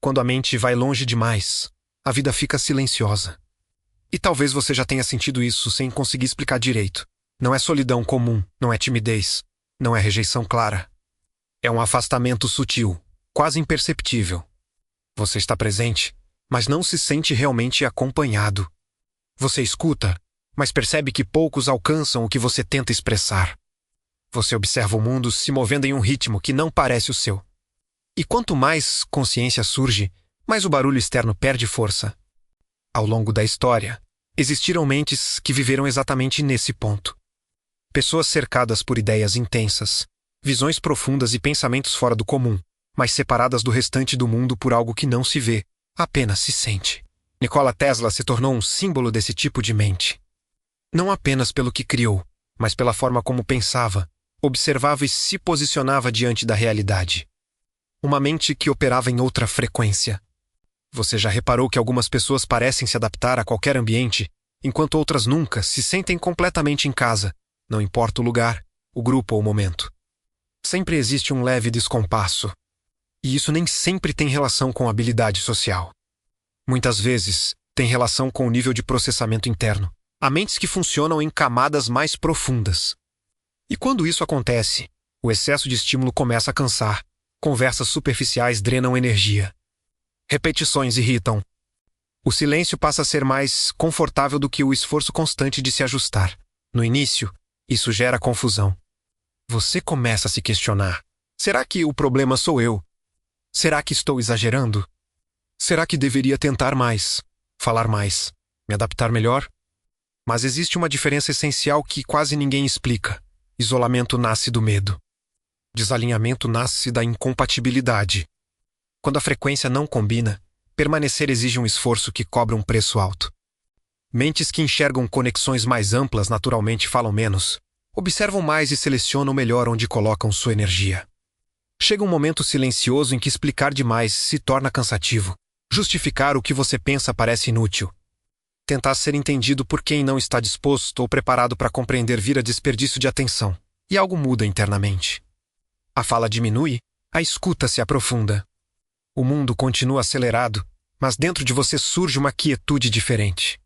Quando a mente vai longe demais, a vida fica silenciosa. E talvez você já tenha sentido isso sem conseguir explicar direito. Não é solidão comum, não é timidez, não é rejeição clara. É um afastamento sutil, quase imperceptível. Você está presente, mas não se sente realmente acompanhado. Você escuta, mas percebe que poucos alcançam o que você tenta expressar. Você observa o mundo se movendo em um ritmo que não parece o seu. E quanto mais consciência surge, mais o barulho externo perde força. Ao longo da história, existiram mentes que viveram exatamente nesse ponto. Pessoas cercadas por ideias intensas, visões profundas e pensamentos fora do comum, mas separadas do restante do mundo por algo que não se vê, apenas se sente. Nikola Tesla se tornou um símbolo desse tipo de mente. Não apenas pelo que criou, mas pela forma como pensava, observava e se posicionava diante da realidade. Uma mente que operava em outra frequência. Você já reparou que algumas pessoas parecem se adaptar a qualquer ambiente, enquanto outras nunca se sentem completamente em casa, não importa o lugar, o grupo ou o momento. Sempre existe um leve descompasso. E isso nem sempre tem relação com habilidade social. Muitas vezes, tem relação com o nível de processamento interno. Há mentes que funcionam em camadas mais profundas. E quando isso acontece, o excesso de estímulo começa a cansar. Conversas superficiais drenam energia. Repetições irritam. O silêncio passa a ser mais confortável do que o esforço constante de se ajustar. No início, isso gera confusão. Você começa a se questionar. Será que o problema sou eu? Será que estou exagerando? Será que deveria tentar mais, falar mais, me adaptar melhor? Mas existe uma diferença essencial que quase ninguém explica. Isolamento nasce do medo. Desalinhamento nasce da incompatibilidade. Quando a frequência não combina, permanecer exige um esforço que cobra um preço alto. Mentes que enxergam conexões mais amplas naturalmente falam menos, observam mais e selecionam melhor onde colocam sua energia. Chega um momento silencioso em que explicar demais se torna cansativo. Justificar o que você pensa parece inútil. Tentar ser entendido por quem não está disposto ou preparado para compreender vira desperdício de atenção, e algo muda internamente. A fala diminui, a escuta se aprofunda. O mundo continua acelerado, mas dentro de você surge uma quietude diferente.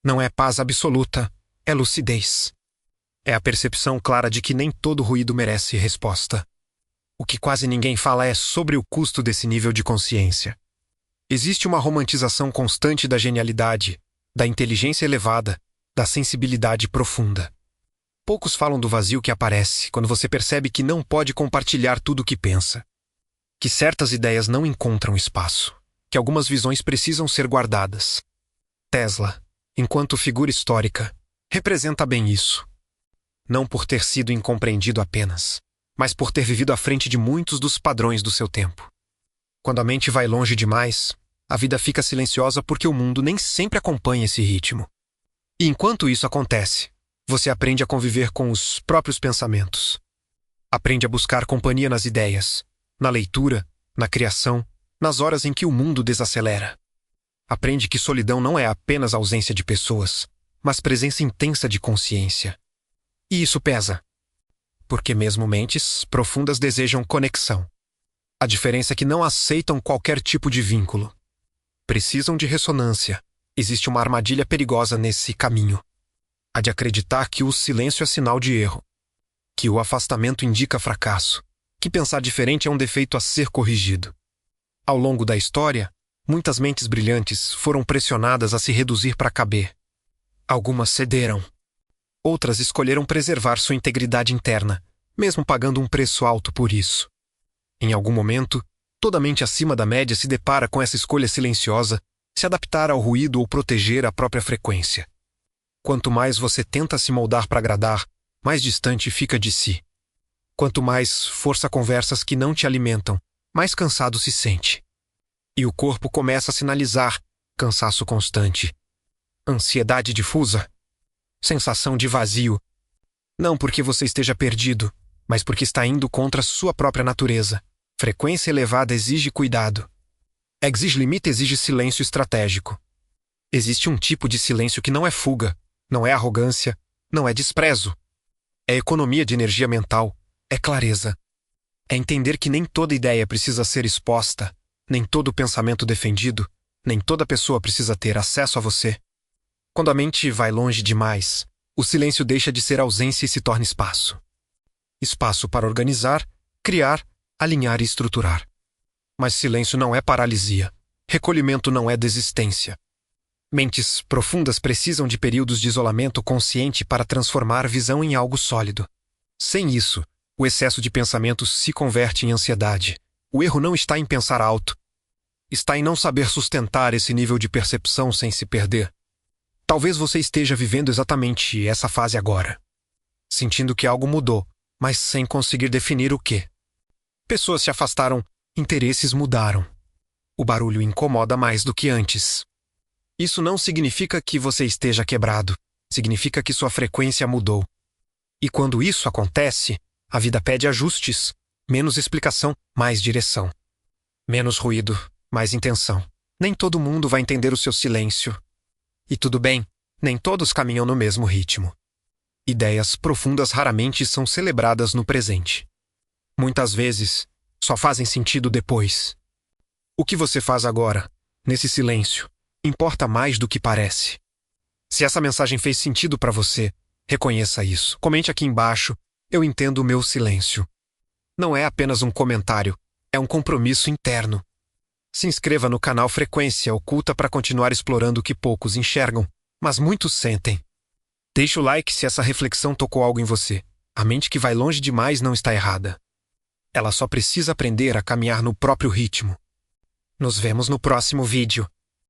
Não é paz absoluta, é lucidez. É a percepção clara de que nem todo ruído merece resposta. O que quase ninguém fala é sobre o custo desse nível de consciência. Existe uma romantização constante da genialidade, da inteligência elevada, da sensibilidade profunda. Poucos falam do vazio que aparece quando você percebe que não pode compartilhar tudo o que pensa. Que certas ideias não encontram espaço, que algumas visões precisam ser guardadas. Tesla, enquanto figura histórica, representa bem isso. Não por ter sido incompreendido apenas, mas por ter vivido à frente de muitos dos padrões do seu tempo. Quando a mente vai longe demais, a vida fica silenciosa porque o mundo nem sempre acompanha esse ritmo. E enquanto isso acontece, você aprende a conviver com os próprios pensamentos. Aprende a buscar companhia nas ideias, na leitura, na criação, nas horas em que o mundo desacelera. Aprende que solidão não é apenas ausência de pessoas, mas presença intensa de consciência. E isso pesa. Porque mesmo mentes profundas desejam conexão. A diferença é que não aceitam qualquer tipo de vínculo. Precisam de ressonância. Existe uma armadilha perigosa nesse caminho. A de acreditar que o silêncio é sinal de erro. Que o afastamento indica fracasso. Que pensar diferente é um defeito a ser corrigido. Ao longo da história, muitas mentes brilhantes foram pressionadas a se reduzir para caber. Algumas cederam. Outras escolheram preservar sua integridade interna, mesmo pagando um preço alto por isso. Em algum momento, toda mente acima da média se depara com essa escolha silenciosa, se adaptar ao ruído ou proteger a própria frequência. Quanto mais você tenta se moldar para agradar, mais distante fica de si. Quanto mais força conversas que não te alimentam, mais cansado se sente. E o corpo começa a sinalizar cansaço constante, ansiedade difusa, sensação de vazio. Não porque você esteja perdido, mas porque está indo contra sua própria natureza. Frequência elevada exige cuidado. Exige limite, exige silêncio estratégico. Existe um tipo de silêncio que não é fuga, não é arrogância, não é desprezo. É economia de energia mental, é clareza. É entender que nem toda ideia precisa ser exposta, Nem todo pensamento defendido, nem toda pessoa precisa ter acesso a você. Quando a mente vai longe demais, o silêncio deixa de ser ausência e se torna espaço. Espaço para organizar, criar, alinhar e estruturar. Mas silêncio não é paralisia. Recolhimento não é desistência. Mentes profundas precisam de períodos de isolamento consciente para transformar visão em algo sólido. Sem isso, o excesso de pensamentos se converte em ansiedade. O erro não está em pensar alto. Está em não saber sustentar esse nível de percepção sem se perder. Talvez você esteja vivendo exatamente essa fase agora. Sentindo que algo mudou, mas sem conseguir definir o quê. Pessoas se afastaram, interesses mudaram. O barulho incomoda mais do que antes. Isso não significa que você esteja quebrado. Significa que sua frequência mudou. E quando isso acontece, a vida pede ajustes. Menos explicação, mais direção. Menos ruído, mais intenção. Nem todo mundo vai entender o seu silêncio. E tudo bem, nem todos caminham no mesmo ritmo. Ideias profundas raramente são celebradas no presente. Muitas vezes, só fazem sentido depois. O que você faz agora, nesse silêncio, importa mais do que parece. Se essa mensagem fez sentido para você, reconheça isso. Comente aqui embaixo, eu entendo o meu silêncio. Não é apenas um comentário, é um compromisso interno. Se inscreva no canal Frequência Oculta para continuar explorando o que poucos enxergam, mas muitos sentem. Deixe o like se essa reflexão tocou algo em você. A mente que vai longe demais não está errada. Ela só precisa aprender a caminhar no próprio ritmo. Nos vemos no próximo vídeo.